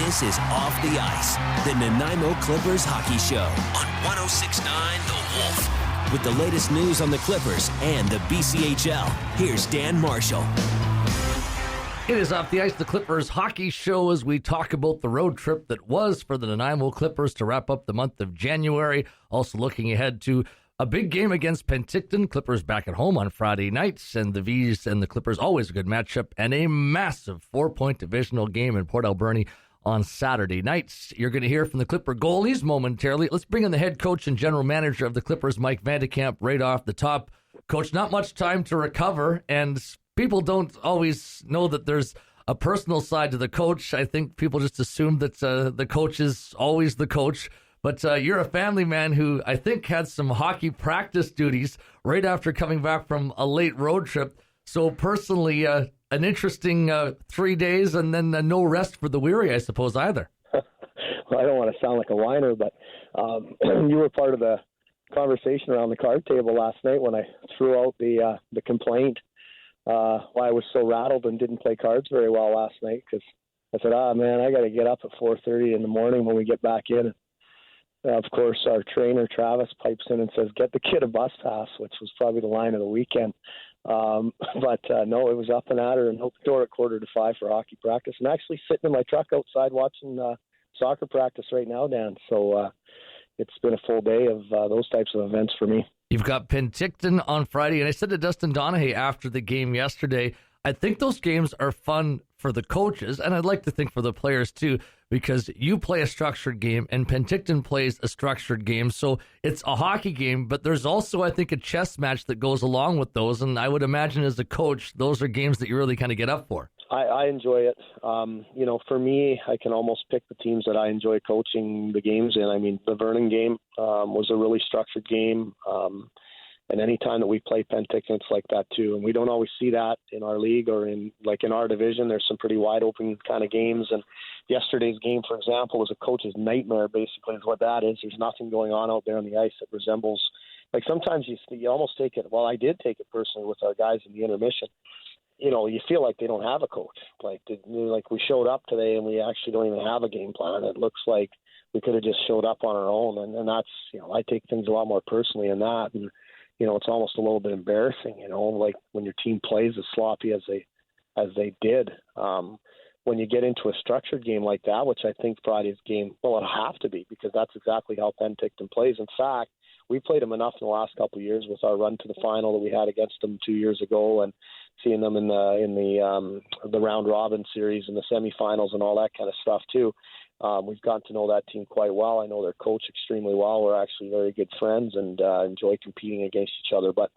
This is Off the Ice, the Nanaimo Clippers hockey show on 106.9 The Wolf. With the latest news on the Clippers and the BCHL, here's Dan Marshall. It is Off the Ice, the Clippers hockey show, as we talk about the road trip that was for the Nanaimo Clippers to wrap up the month of January. Also looking ahead to a big game against Penticton. Clippers back at home on Friday nights, and the Vs and the Clippers, always a good matchup, and a massive 4-point divisional game in Port Alberni on Saturday nights. You're going to hear from the Clipper goalies momentarily. Let's bring in the head coach and general manager of the Clippers, Mike Vandekamp, right off the top. Coach, not much time to recover, and people don't always know that there's a personal side to the coach. I think people just assume that the coach is always the coach. But you're a family man who I think had some hockey practice duties right after coming back from a late road trip. So personally, an interesting 3 days and then no rest for the weary, I suppose, either. Well, I don't want to sound like a whiner, but you were part of the conversation around the card table last night when I threw out the complaint why I was so rattled and didn't play cards very well last night, because I said, man, I got to get up at 4:30 in the morning when we get back in. Of course, our trainer, Travis, pipes in and says, get the kid a bus pass, which was probably the line of the weekend. No, it was up and at her and opened the door at 4:45 for hockey practice. And actually sitting in my truck outside watching soccer practice right now, Dan. So it's been a full day of those types of events for me. You've got Penticton on Friday, and I said to Dustin Donahue after the game yesterday, I think those games are fun for the coaches, and I'd like to think for the players too, because you play a structured game and Penticton plays a structured game. So it's a hockey game, but there's also, I think, a chess match that goes along with those. And I would imagine as a coach, those are games that you really kind of get up for. I enjoy it. For me, I can almost pick the teams that I enjoy coaching the games in. I mean, the Vernon game was a really structured game. And any time that we play Penticton, it's like that too. And we don't always see that in our league or in our division. There's some pretty wide open kind of games. And yesterday's game, for example, was a coach's nightmare, basically, is what that is. There's nothing going on out there on the ice that resembles, like sometimes you almost take it, well, I did take it personally with our guys in the intermission. You know, you feel like they don't have a coach. Like we showed up today and we actually don't even have a game plan. It looks like we could have just showed up on our own. And that's, I take things a lot more personally in that. And, it's almost a little bit embarrassing, like when your team plays as sloppy as they did. When you get into a structured game like that, which I think Friday's game, well, it'll have to be, because that's exactly how Penticton plays. In fact, we played them enough in the last couple of years with our run to the final that we had against them 2 years ago, and seeing them in the round robin series and the semifinals and all that kind of stuff too. We've gotten to know that team quite well. I know their coach extremely well. We're actually very good friends and enjoy competing against each other. But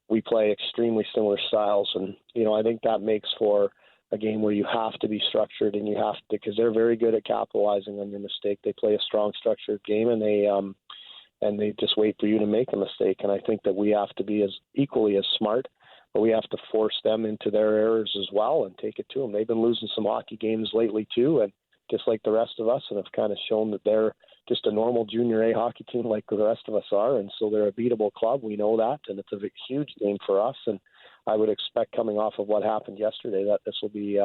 we play extremely similar styles, and I think that makes for a game where you have to be structured, and you have to, because they're very good at capitalizing on your mistake. They play a strong, structured game, and they just wait for you to make a mistake. And I think that we have to be as equally as smart, but we have to force them into their errors as well and take it to them. They've been losing some hockey games lately too, and just like the rest of us, and have kind of shown that they're just a normal junior A hockey team like the rest of us are, and so they're a beatable club. We know that, and it's a huge game for us, and I would expect, coming off of what happened yesterday, that this will be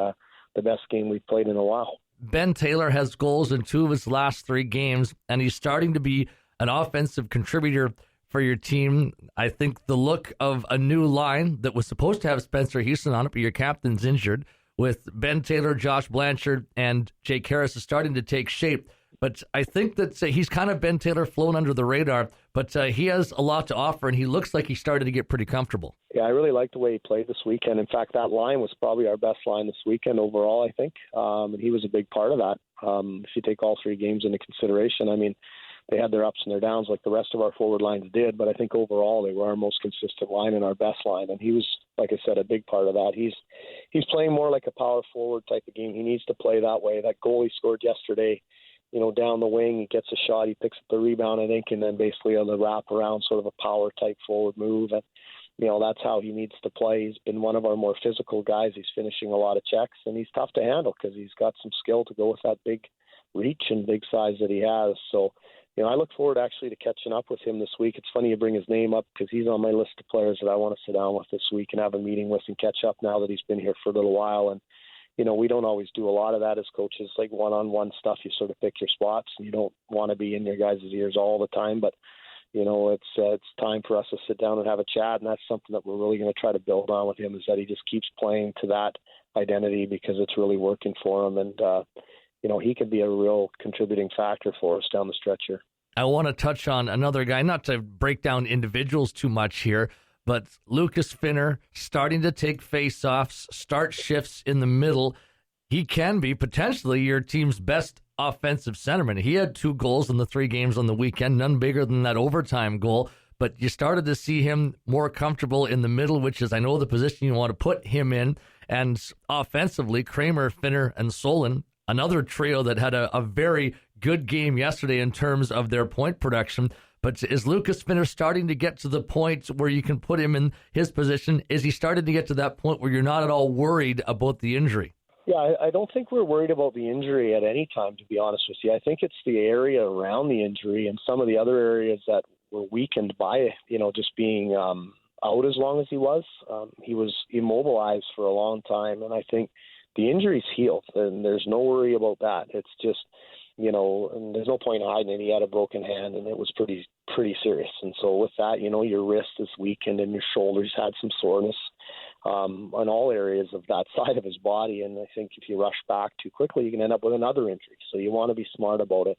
the best game we've played in a while. Ben Taylor has goals in 2 of his last 3 games, and he's starting to be an offensive contributor for your team. I think the look of a new line that was supposed to have Spencer Houston on it, but your captain's injured, with Ben Taylor, Josh Blanchard, and Jake Harris is starting to take shape. But I think that he's kind of Ben Taylor flown under the radar, but he has a lot to offer, and he looks like he started to get pretty comfortable. Yeah, I really liked the way he played this weekend. In fact, that line was probably our best line this weekend overall, I think. And he was a big part of that. If you take all 3 games into consideration, I mean, they had their ups and their downs like the rest of our forward lines did, but I think overall they were our most consistent line and our best line. And he was, like I said, a big part of that. He's playing more like a power forward type of game. He needs to play that way. That goal he scored yesterday, down the wing, he gets a shot, he picks up the rebound, I think, and then basically on the wrap around, sort of a power type forward move. And, that's how he needs to play. He's been one of our more physical guys. He's finishing a lot of checks, and he's tough to handle because he's got some skill to go with that big reach and big size that he has. So, I look forward actually to catching up with him this week. It's funny you bring his name up because he's on my list of players that I want to sit down with this week and have a meeting with and catch up now that he's been here for a little while. And, we don't always do a lot of that as coaches, like one-on-one stuff. You sort of pick your spots, and you don't want to be in your guys' ears all the time. But, it's time for us to sit down and have a chat, and that's something that we're really going to try to build on with him, is that he just keeps playing to that identity because it's really working for him. And, he could be a real contributing factor for us down the stretch here. I want to touch on another guy, not to break down individuals too much here, but Lucas Finner starting to take face-offs, start shifts in the middle. He can be potentially your team's best offensive centerman. He had 2 goals in the 3 games on the weekend, none bigger than that overtime goal, but you started to see him more comfortable in the middle, which is, I know, the position you want to put him in. And offensively, Kramer, Finner, and Solon, another trio that had a very good game yesterday in terms of their point production. But is Lucas Finner starting to get to the point where you can put him in his position? Is he starting to get to that point where you're not at all worried about the injury? Yeah, I don't think we're worried about the injury at any time, to be honest with you. I think it's the area around the injury and some of the other areas that were weakened by, just being out as long as he was. He was immobilized for a long time, and I think the injury's healed, and there's no worry about that. It's just, and there's no point hiding it. He had a broken hand, and it was pretty serious. And so with that, your wrist is weakened and your shoulders had some soreness on all areas of that side of his body. And I think if you rush back too quickly, you can end up with another injury. So you want to be smart about it.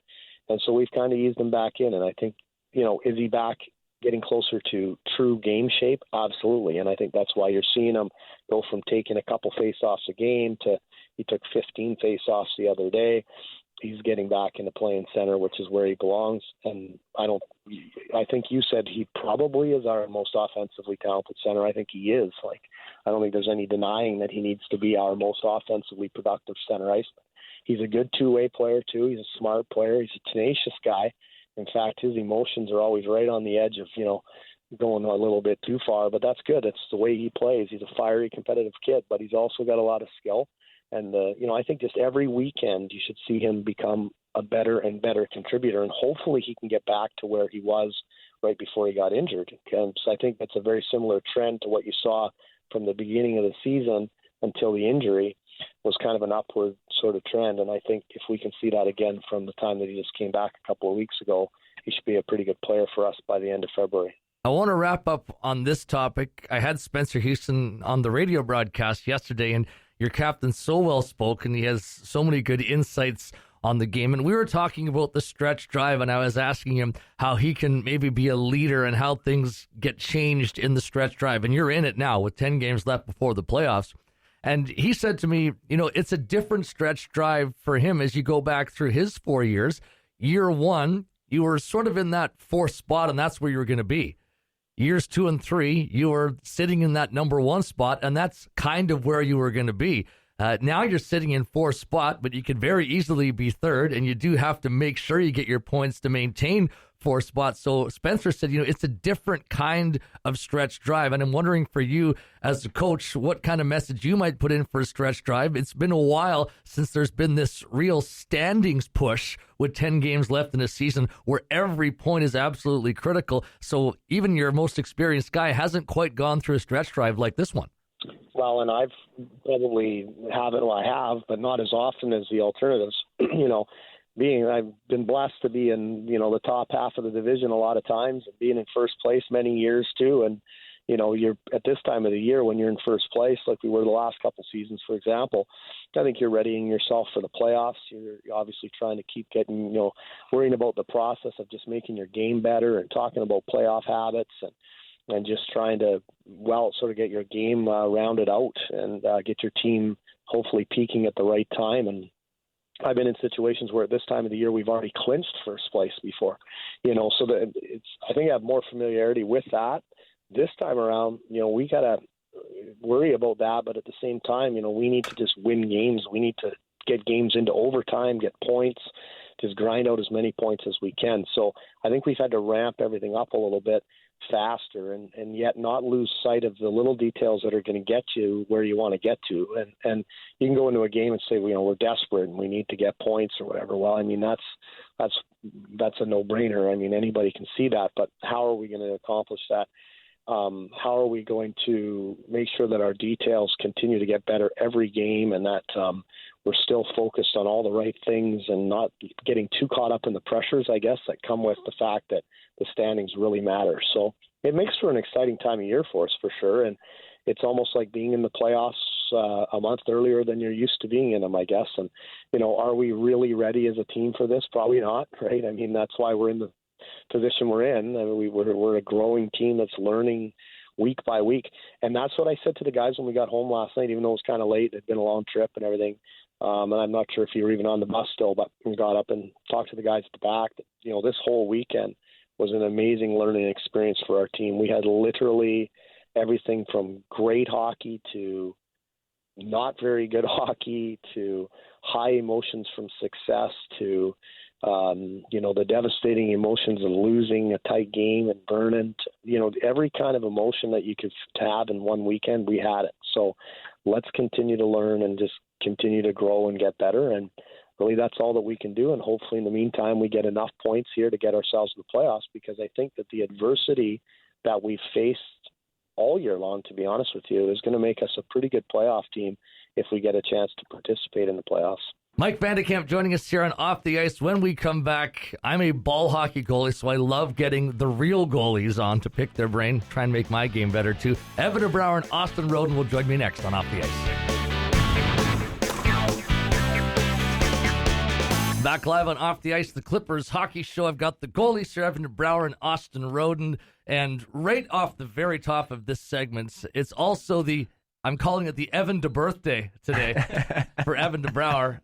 And so we've kind of eased him back in. And I think, is he back getting closer to true game shape? Absolutely. And I think that's why you're seeing him go from taking a couple face-offs a game to he took 15 face-offs the other day. He's getting back into playing center, which is where he belongs. And I think you said he probably is our most offensively talented center. I think he is. I don't think there's any denying that he needs to be our most offensively productive center ice. He's a good two-way player too. He's a smart player. He's a tenacious guy. In fact, his emotions are always right on the edge of, going a little bit too far, but that's good. It's the way he plays. He's a fiery, competitive kid, but he's also got a lot of skill. And, I think just every weekend you should see him become a better and better contributor, and hopefully he can get back to where he was right before he got injured. And so I think that's a very similar trend to what you saw from the beginning of the season until the injury was kind of an upward sort of trend. And I think if we can see that again from the time that he just came back a couple of weeks ago, he should be a pretty good player for us by the end of February. I want to wrap up on this topic. I had Spencer Houston on the radio broadcast yesterday, and your captain so well spoken. He has so many good insights on the game. And we were talking about the stretch drive, and I was asking him how he can maybe be a leader and how things get changed in the stretch drive. And you're in it now with 10 games left before the playoffs. And he said to me, it's a different stretch drive for him as you go back through his 4 years. Year 1, you were sort of in that 4th spot, and that's where you're going to be. Years 2 and 3, you were sitting in that number 1 spot, and that's kind of where you were going to be. Now you're sitting in 4th spot, but you could very easily be 3rd, and you do have to make sure you get your points to maintain 4th spot. So Spencer said, it's a different kind of stretch drive, and I'm wondering for you as a coach, what kind of message you might put in for a stretch drive. It's been a while since there's been this real standings push with 10 games left in a season where every point is absolutely critical. So even your most experienced guy hasn't quite gone through a stretch drive like this one. Well, and I've probably I have, but not as often as the alternatives. I've been blessed to be in, the top half of the division a lot of times, and being in first place many years too. And, you're at this time of the year when you're in first place, like we were the last couple seasons, for example, I think you're readying yourself for the playoffs. You're obviously trying to keep getting, worrying about the process of just making your game better and talking about playoff habits and just trying to, sort of get your game rounded out and get your team hopefully peaking at the right time. And I've been in situations where at this time of the year we've already clinched first place before, so that I think I have more familiarity with that. This time around, we got to worry about that, but at the same time, we need to just win games. We need to get games into overtime, get points, just grind out as many points as we can. So I think we've had to ramp everything up a little bit faster and yet not lose sight of the little details that are going to get you where you want to get to. And you can go into a game and say, we're desperate and we need to get points or whatever. Well, I mean, that's a no-brainer. I mean, anybody can see that, but how are we going to accomplish that? how are we going to make sure that our details continue to get better every game, and that we're still focused on all the right things and not getting too caught up in the pressures, I guess, that come with the fact that the standings really matter. So it makes for an exciting time of year for us, for sure. And it's almost like being in the playoffs a month earlier than you're used to being in them, I guess. And, are we really ready as a team for this? Probably not, right? I mean, that's why we're in the position we're in. I mean, we're a growing team that's learning week by week. And that's what I said to the guys when we got home last night, even though it was kind of late. It'd been a long trip and everything. And I'm not sure if you were even on the bus still, but we got up and talked to the guys at the back. That, this whole weekend was an amazing learning experience for our team. We had literally everything from great hockey to not very good hockey to high emotions from success to, the devastating emotions of losing a tight game and burning, every kind of emotion that you could have in one weekend, we had it. So let's continue to learn and just continue to grow and get better. And really that's all that we can do. And hopefully in the meantime, we get enough points here to get ourselves to the playoffs, because I think that the adversity that we've faced all year long, to be honest with you, is going to make us a pretty good playoff team if we get a chance to participate in the playoffs. Mike Vandekamp joining us here on Off the Ice. When we come back, I'm a ball hockey goalie, so I love getting the real goalies on to pick their brain, try and make my game better too. Evan DeBrouwer and Austin Roden will join me next on Off the Ice. Back live on Off the Ice, the Clippers hockey show. I've got the goalies here, Evan DeBrouwer and Austin Roden. And right off the very top of this segment, it's also I'm calling it the Evan DeBirthday today for Evan DeBrouwer.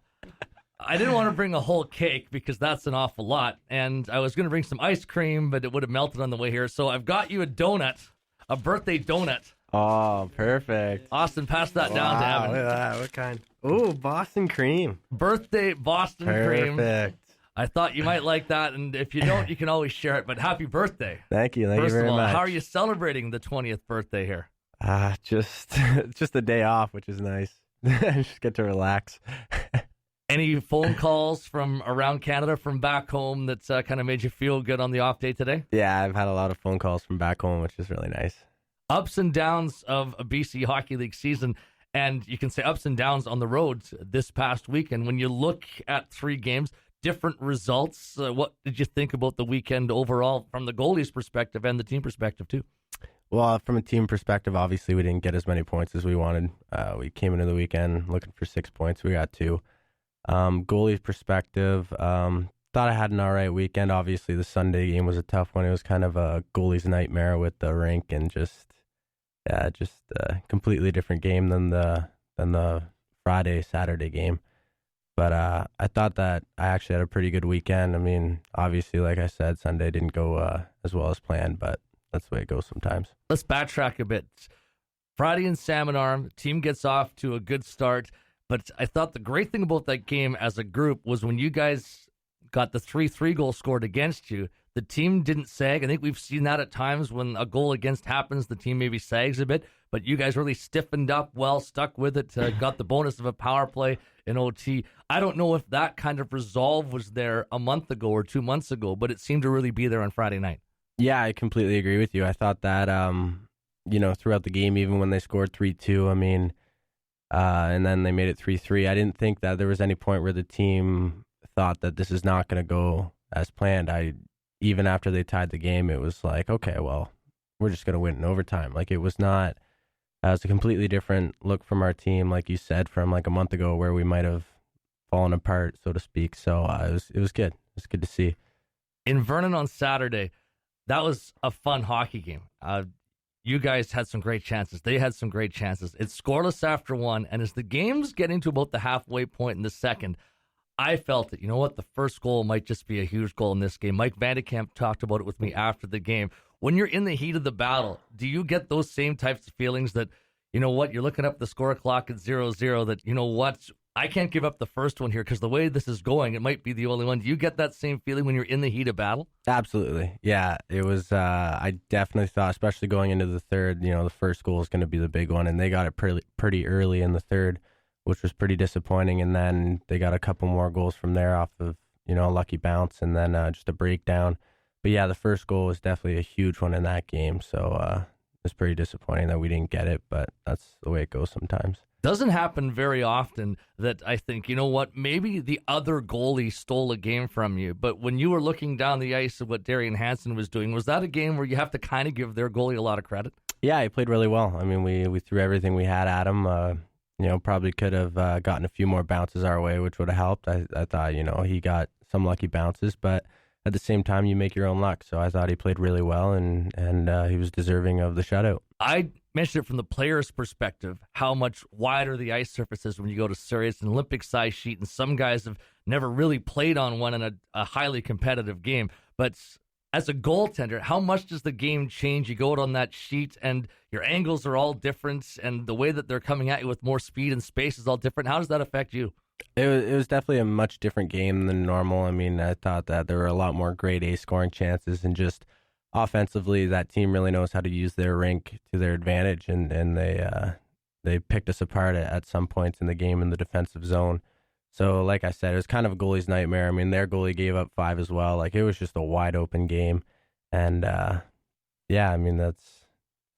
I didn't want to bring a whole cake because that's an awful lot. And I was going to bring some ice cream, but it would have melted on the way here. So I've got you a donut, a birthday donut. Oh, perfect. Austin, pass that down to Evan. Look at that. What kind? Oh, Boston cream. Birthday Boston cream. Perfect. I thought you might like that, and if you don't, you can always share it. But happy birthday. Thank you. Thank First you very of all, much. how are you celebrating the 20th birthday here? Just a day off, which is nice. Just get to relax. Any phone calls from around Canada, from back home, that's kind of made you feel good on the off day today? Yeah, I've had a lot of phone calls from back home, which is really nice. Ups and downs of a BC Hockey League season, and you can say ups and downs on the road this past weekend. When you look at 3 games, different results, what did you think about the weekend overall from the goalie's perspective and the team perspective too? Well, from a team perspective, obviously we didn't get as many points as we wanted. We came into the weekend looking for 6 points. We got 2. Goalie perspective, thought I had an all right weekend. Obviously, the Sunday game was a tough one. It was kind of a goalie's nightmare with the rink and just a completely different game than the Friday, Saturday game. But I thought that I actually had a pretty good weekend. I mean, obviously, like I said, Sunday didn't go as well as planned, but that's the way it goes sometimes. Let's backtrack a bit. Friday in Salmon Arm, team gets off to a good start. But I thought the great thing about that game as a group was when you guys got the 3-3 goal scored against you, the team didn't sag. I think we've seen that at times when a goal against happens, the team maybe sags a bit. But you guys really stiffened up well, stuck with it, got the bonus of a power play in OT. I don't know if that kind of resolve was there a month ago or 2 months ago, but it seemed to really be there on Friday night. Yeah, I completely agree with you. I thought that, throughout the game, even when they scored 3-2, and then they made it 3-3, I didn't think that there was any point where the team thought that this is not going to go as planned. Even after they tied the game, it was like, okay, well, we're just going to win in overtime. Like, it was not, it was a completely different look from our team, like you said, from like a month ago where we might have fallen apart, so to speak. So it was good. It was good to see. In Vernon on Saturday, that was a fun hockey game. You guys had some great chances. They had some great chances. It's scoreless after 1, and as the game's getting to about the halfway point in the second, I felt it. You know what? The first goal might just be a huge goal in this game. Mike Vandekamp talked about it with me after the game. When you're in the heat of the battle, do you get those same types of feelings that, you know what, you're looking up the score clock at 0-0, that, you know what, I can't give up the first one here because the way this is going, it might be the only one. Do you get that same feeling when you're in the heat of battle? Absolutely. Yeah, it was, I definitely thought, especially going into the third, the first goal is going to be the big one, and they got it pretty early in the third, which was pretty disappointing, and then they got a couple more goals from there off of, a lucky bounce, and then just a breakdown. But yeah, the first goal was definitely a huge one in that game, so was pretty disappointing that we didn't get it, but that's the way it goes sometimes. Doesn't happen very often that I think, you know what, maybe the other goalie stole a game from you, but when you were looking down the ice at what Darian Hansen was doing, was that a game where you have to kind of give their goalie a lot of credit? Yeah, he played really well. I mean, we threw everything we had at him. Probably could have gotten a few more bounces our way, which would have helped. I thought, he got some lucky bounces, but at the same time, you make your own luck. So I thought he played really well, and he was deserving of the shutout. I mentioned it from the player's perspective, how much wider the ice surface is when you go to Surrey. It's an Olympic-size sheet, and some guys have never really played on one in a highly competitive game. But as a goaltender, how much does the game change? You go out on that sheet, and your angles are all different, and the way that they're coming at you with more speed and space is all different. How does that affect you? It was definitely a much different game than normal. I mean, I thought that there were a lot more grade A scoring chances, and just offensively, that team really knows how to use their rink to their advantage, and they picked us apart at some points in the game in the defensive zone. So, like I said, it was kind of a goalie's nightmare. I mean, their goalie gave up 5 as well. Like, it was just a wide open game, and I mean, that's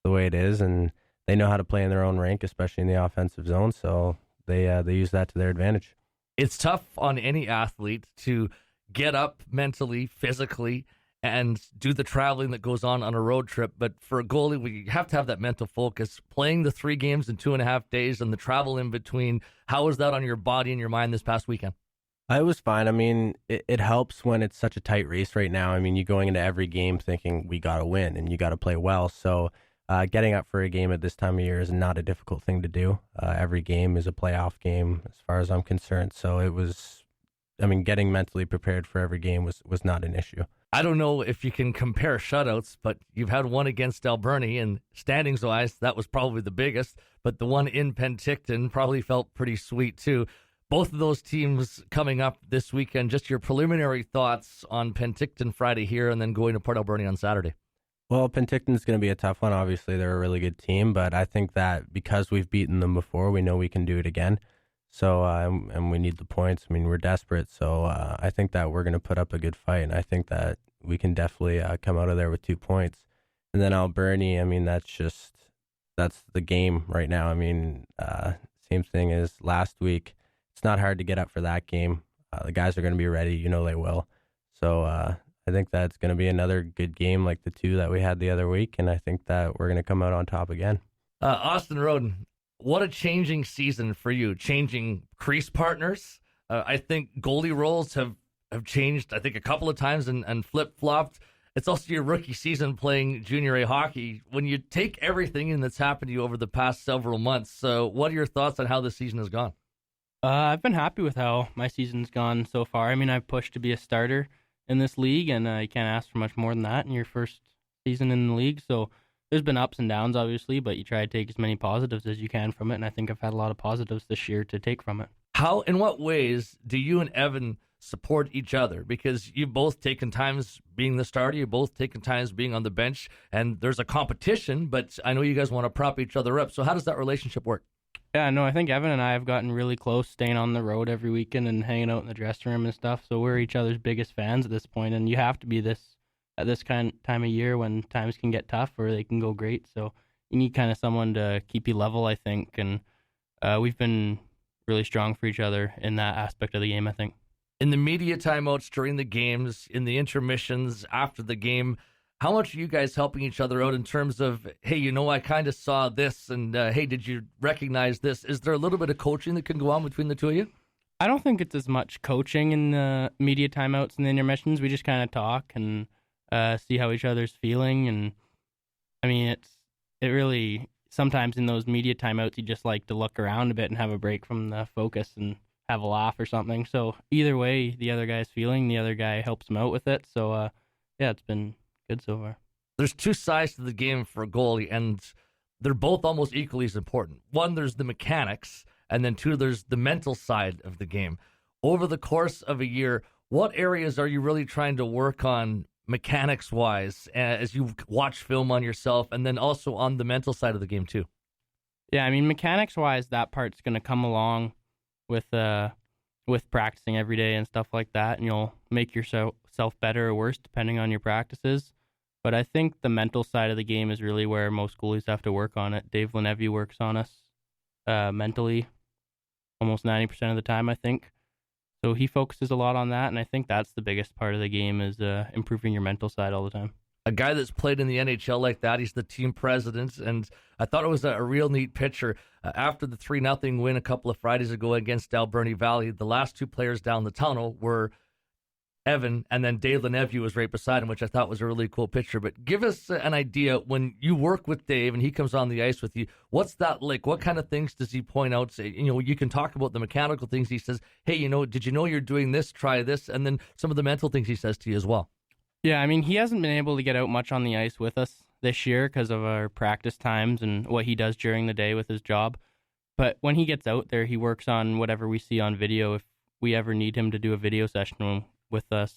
the way it is, and they know how to play in their own rink, especially in the offensive zone. So they use that to their advantage. It's tough on any athlete to get up mentally, physically, and do the traveling that goes on a road trip. But for a goalie, we have to have that mental focus. Playing the 3 games in 2.5 days and the travel in between, how was that on your body and your mind this past weekend? It was fine. I mean, it helps when it's such a tight race right now. I mean, you're going into every game thinking we got to win and you got to play well. So getting up for a game at this time of year is not a difficult thing to do. Every game is a playoff game as far as I'm concerned. So getting mentally prepared for every game was not an issue. I don't know if you can compare shutouts, but you've had one against Alberni, and standings-wise, that was probably the biggest, but the one in Penticton probably felt pretty sweet, too. Both of those teams coming up this weekend, just your preliminary thoughts on Penticton Friday here and then going to Port Alberni on Saturday. Well, Penticton's going to be a tough one. Obviously, they're a really good team, but I think that because we've beaten them before, we know we can do it again. So, and we need the points. I mean, we're desperate. So I think that we're going to put up a good fight, and I think that we can definitely come out of there with 2 points. And then Alberni, I mean, that's the game right now. I mean, same thing as last week. It's not hard to get up for that game. The guys are going to be ready. They will. So I think that's going to be another good game like the 2 that we had the other week, and I think that we're going to come out on top again. Austin Roden, what a changing season for you. Changing crease partners. I think goalie roles have changed, I think, a couple of times and flip-flopped. It's also your rookie season playing junior A hockey. When you take everything in that's happened to you over the past several months, what are your thoughts on how this season has gone? I've been happy with how my season's gone so far. I mean, I've pushed to be a starter in this league, and you can't ask for much more than that in your first season in the league. So there's been ups and downs, obviously, but you try to take as many positives as you can from it, and I think I've had a lot of positives this year to take from it. In what ways do you and Evan support each other? Because you've both taken times being the starter, you've both taken times being on the bench, and there's a competition, but I know you guys want to prop each other up. So how does that relationship work? Yeah, no, I think Evan and I have gotten really close, staying on the road every weekend and hanging out in the dressing room and stuff. So we're each other's biggest fans at this point, and you have to be at this kind of time of year when times can get tough or they can go great. So you need kind of someone to keep you level, I think, and we've been really strong for each other in that aspect of the game, I think. In the media timeouts during the games, in the intermissions after the game, how much are you guys helping each other out in terms of, hey, I kind of saw this, and hey, did you recognize this? Is there a little bit of coaching that can go on between the two of you? I don't think it's as much coaching in the media timeouts and the intermissions. We just kind of talk and see how each other's feeling. And I mean, it really, sometimes in those media timeouts, you just like to look around a bit and have a break from the focus and have a laugh or something. So either way, the other guy's feeling, the other guy helps him out with it. So it's been good so far. There's 2 sides to the game for a goalie, and they're both almost equally as important. 1, there's the mechanics, and then 2, there's the mental side of the game. Over the course of a year, what areas are you really trying to work on mechanics-wise as you watch film on yourself, and then also on the mental side of the game too? Yeah, I mean, mechanics-wise, that part's going to come along with practicing every day and stuff like that, and you'll make yourself better or worse depending on your practices. But I think the mental side of the game is really where most goalies have to work on it. Dave Lenevieux works on us mentally almost 90% of the time, I think. So he focuses a lot on that, and I think that's the biggest part of the game is improving your mental side all the time. A guy that's played in the NHL like that, he's the team president, and I thought it was a real neat picture. After the 3-0 win a couple of Fridays ago against Alberni Valley, the last two players down the tunnel were Evan, and then Dave Lenevieux was right beside him, which I thought was a really cool picture. But give us an idea, when you work with Dave and he comes on the ice with you, what's that like? What kind of things does he point out? Say, you can talk about the mechanical things. He says, hey, did you know you're doing this? Try this. And then some of the mental things he says to you as well. Yeah, I mean, he hasn't been able to get out much on the ice with us this year because of our practice times and what he does during the day with his job. But when he gets out there, he works on whatever we see on video. If we ever need him to do a video session with us,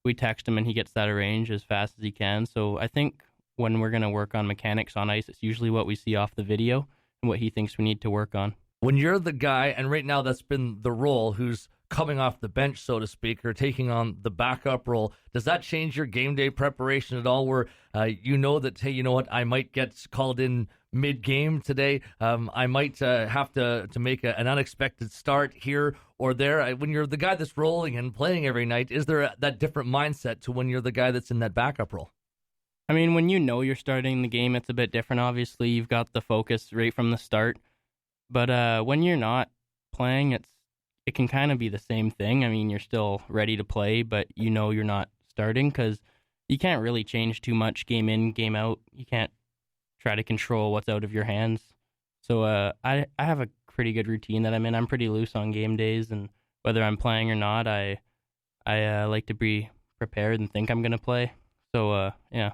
we text him and he gets that arranged as fast as he can. So I think when we're going to work on mechanics on ice, it's usually what we see off the video and what he thinks we need to work on. When you're the guy, and right now that's been the role, who's coming off the bench, so to speak, or taking on the backup role, does that change your game day preparation at all, where that, hey, you know what, I might get called in mid-game today, I might have to make an unexpected start here or there? When you're the guy that's rolling and playing every night, is there that different mindset to when you're the guy that's in that backup role? I mean, when you're starting the game, it's a bit different. Obviously, you've got the focus right from the start. But when you're not playing, it can kind of be the same thing. I mean, you're still ready to play, but you're not starting because you can't really change too much game in, game out. You can't try to control what's out of your hands. So I have a pretty good routine that I'm in. I'm pretty loose on game days, and whether I'm playing or not, I like to be prepared and think I'm going to play. So, yeah.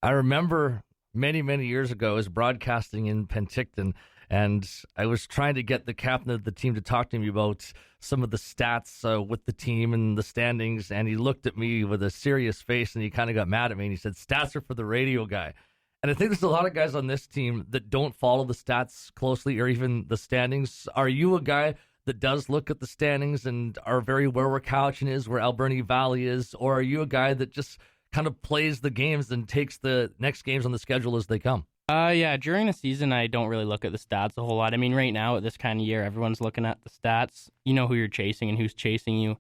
I remember many, many years ago, I was broadcasting in Penticton, and I was trying to get the captain of the team to talk to me about some of the stats with the team and the standings, and he looked at me with a serious face, and he kind of got mad at me, and he said, stats are for the radio guy. And I think there's a lot of guys on this team that don't follow the stats closely or even the standings. Are you a guy that does look at the standings and are very aware where Cowichan is, where Alberni Valley is, or are you a guy that just kind of plays the games and takes the next games on the schedule as they come? Yeah, during the season, I don't really look at the stats a whole lot. I mean, right now at this kind of year, everyone's looking at the stats. You know who you're chasing and who's chasing you.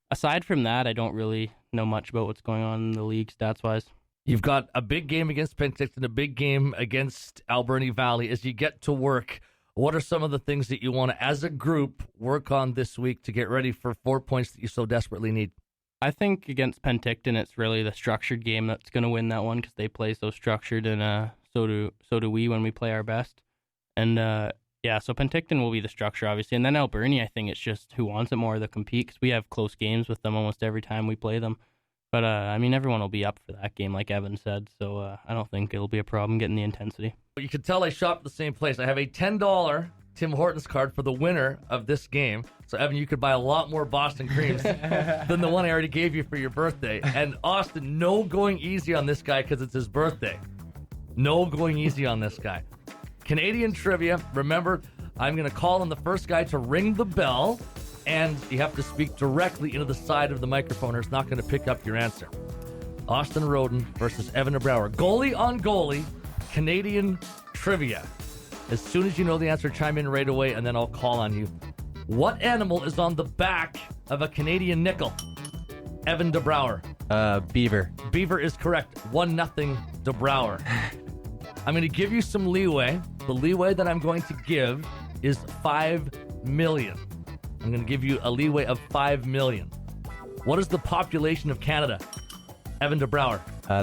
Aside from that, I don't really know much about what's going on in the league stats-wise. You've got a big game against Penticton, a big game against Alberni Valley. As you get to work, what are some of the things that you want to, as a group, work on this week to get ready for 4 points that you so desperately need? I think against Penticton, it's really the structured game that's going to win that one because they play so structured, and so do we when we play our best. And so Penticton will be the structure, obviously. And then Alberni, I think it's just who wants it more to compete because we have close games with them almost every time we play them. But, I mean, everyone will be up for that game, like Evan said, so I don't think it'll be a problem getting the intensity. You can tell I shop at the same place. I have a $10 Tim Hortons card for the winner of this game. So, Evan, you could buy a lot more Boston Creams than the one I already gave you for your birthday. And, Austin, no going easy on this guy because it's his birthday. No going easy on this guy. Canadian trivia. Remember, I'm going to call on the first guy to ring the bell, and you have to speak directly into the side of the microphone or it's not going to pick up your answer. Austin Roden versus Evan DeBrouwer. Goalie on goalie, Canadian trivia. As soon as you know the answer, chime in right away, and then I'll call on you. What animal is on the back of a Canadian nickel? Evan DeBrouwer. Beaver. Beaver is correct. 1-0 DeBrouwer. I'm going to give you some leeway. The leeway that I'm going to give is $5 million. I'm going to give you a leeway of $5 million. What is the population of Canada? Evan DeBrouwer.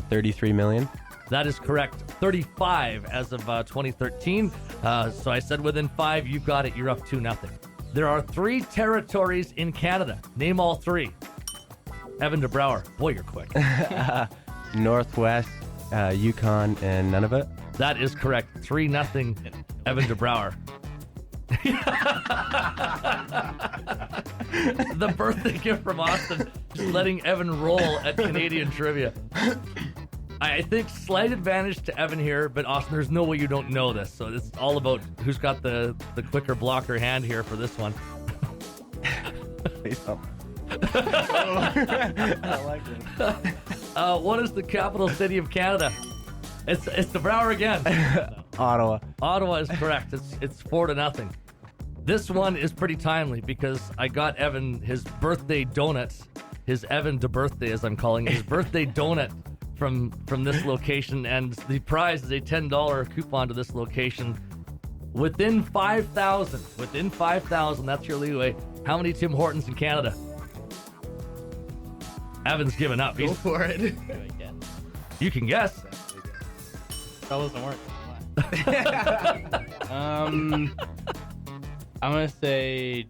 33 million. That is correct. 35 as of 2013. So I said within 5. You've got it. You're up 2-0. There are 3 territories in Canada. Name all 3. Evan DeBrouwer. Boy, you're quick. Northwest, Yukon, and Nunavut. That is correct. 3-0 Evan DeBrouwer. The birthday gift from Austin, just letting Evan roll at Canadian trivia. I think slight advantage to Evan here, but Austin, there's no way you don't know this. So it's all about who's got the quicker blocker hand here for this one. Please help. I like it. What is the capital city of Canada? It's DeBrouwer again. Ottawa. Ottawa is correct. It's 4-0. This one is pretty timely because I got Evan his birthday donut, his Evan to birthday as I'm calling it, his birthday donut from this location, and the prize is a $10 coupon to this location. Within 5,000, that's your leeway. How many Tim Hortons in Canada? Evan's given up. Go for it. You can guess. That doesn't work. I'm gonna say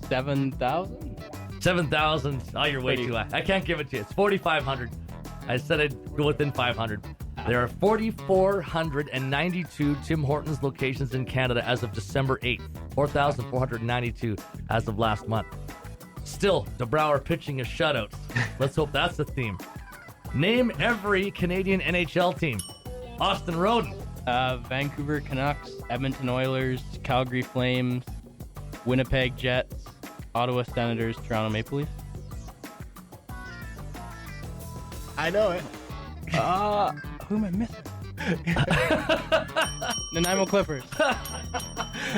7,000. 7,000. Oh, you're way too high. I can't give it to you. It's 4,500. I said I'd go within 500. There are 4,492 Tim Hortons locations in Canada as of December 8th. 4,492 as of last month. Still, DeBrouwer pitching a shutout. Let's hope that's the theme. Name every Canadian NHL team. Austin Roden. Vancouver Canucks, Edmonton Oilers, Calgary Flames, Winnipeg Jets, Ottawa Senators, Toronto Maple Leafs. I know it. Who am I missing? Nanaimo Clippers.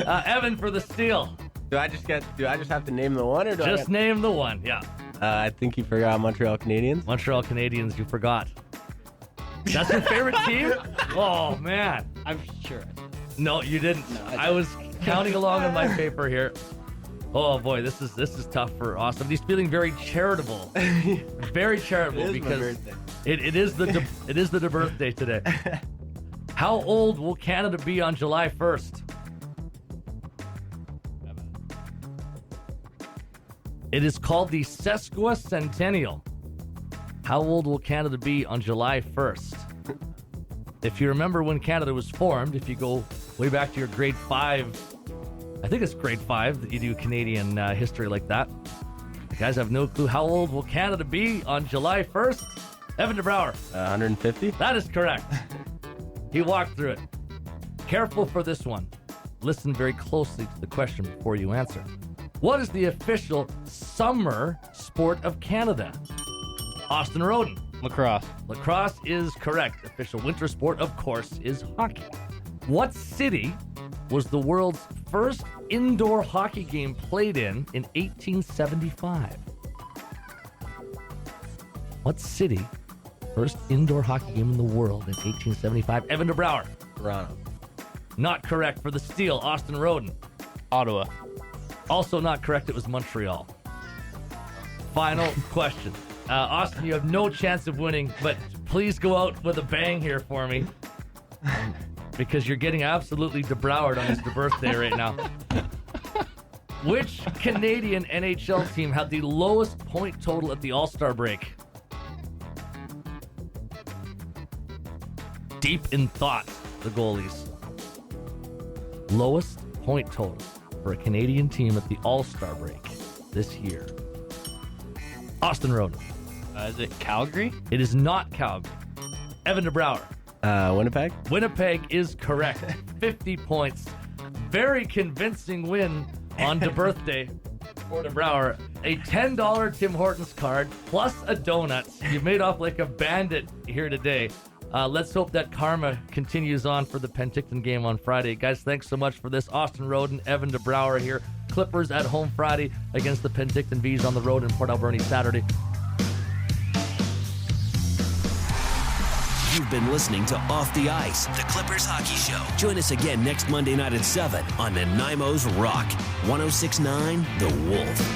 Evan for the steal. Do I just have to name the one, or Just name the one, yeah. I think you forgot Montreal Canadiens. Montreal Canadiens, you forgot. That's your favorite team? Oh, man. I'm sure. No, you didn't. No, I was counting along on my paper here. Oh, boy, this is tough for Austin. He's feeling very charitable. Very charitable because it is the birthday today. How old will Canada be on July 1st? It is called the Sesquicentennial. How old will Canada be on July 1st? If you remember when Canada was formed, if you go way back to your grade 5, I think it's grade 5 that you do Canadian history like that. You guys have no clue. How old will Canada be on July 1st? Evan DeBrouwer. 150? That is correct. He walked through it. Careful for this one. Listen very closely to the question before you answer. What is the official summer sport of Canada? Austin Roden. Lacrosse. Lacrosse is correct. Official winter sport, of course, is hockey. What city was the world's first indoor hockey game played in 1875? What city? First indoor hockey game in the world in 1875. Evan DeBrouwer. Toronto. Not correct for the steal. Austin Roden. Ottawa. Also not correct. It was Montreal. Final question. Austin, you have no chance of winning, but please go out with a bang here for me. Because you're getting absolutely DeBrouwered on his birthday right now. Which Canadian NHL team had the lowest point total at the All-Star break? Deep in thought, the Goalies. Lowest point total for a Canadian team at the All-Star break this year. Austin Roden. Is it Calgary? It is not Calgary. Evan DeBrouwer. Winnipeg? Winnipeg is correct. 50 points. Very convincing win on the birthday for DeBrouwer. A $10 Tim Hortons card plus a donut. You made off like a bandit here today. Let's hope that karma continues on for the Penticton game on Friday. Guys, thanks so much for this. Austin Roden, Evan DeBrouwer here. Clippers at home Friday against the Penticton Bees on the road in Port Alberni Saturday. You've been listening to Off the Ice, the Clippers Hockey Show. Join us again next Monday night at 7 on Nanaimo's Rock. 106.9 The Wolf.